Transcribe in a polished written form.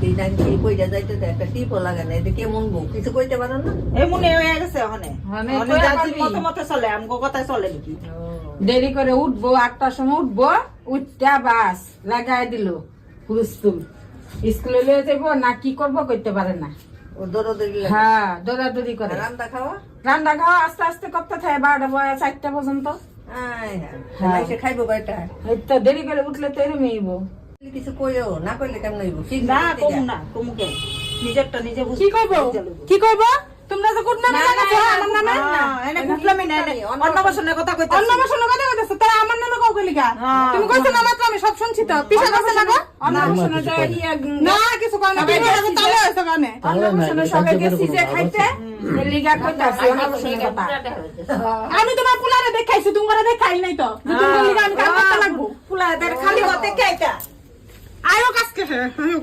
এই নাকি কইরা যাইতেছে একটা টিপও লাগে না, এটা কেমন বউ কিছু কইতে পারো না? এমনি হয়ে গেছে ওখানে মতো মতো চলে আমগো কথায় চলে নাকি? দেরি করে উঠবো, 8টার সময় উঠবো, উঠটা বাস লাগাই দিল হুলস্থুল। স্কুলে লিয়ে যাবো না কি করবো করতে পারে না। ও দৌড়াদৌড়ি লাগে। হ্যাঁ দৌড়াদৌড়ি করে। রান্না খাওয়া রান্না খাওয়া আস্তে আস্তে করতে থাকে 12টা 4টা পর্যন্ত। হ্যাঁ সে খাইবো কয়টা? এই তো দেরি করে উঠলে তো এরমই হইব। কিছু কইও না, কইলে কেমন হইব? না কমু না কমুকে নিজেরটা নিজে বুঝ কি করবো কি করবো? তোমরা তো গুড নামে জানাছো আমার নামে এনে গুটলামি না অন্য বছরের কথা কইতাছি। অন্য বছরের কথা কইতাছো, তাই আমার নামে কাউ কইলি গা? তুমি কইছো না মাত্র আমি সব শুনছি তো। পিছা কাছে লাগো। অন্য বছরের না কিছু কই না, বিয়ে তালে হইছে গানে। অন্য বছরের সবাই গেছি যে খাইতে এই লিগা কইতাছি অন্য বছরের কথা। আমি তোমার পুলারে দেখাইছি, তোমারে দেখাই নাই তো। তুমি লিগা আমি কাম করতে লাগবো। পুলাদের খালি হতে খাইতা আয়ো কাজকে আয়ো।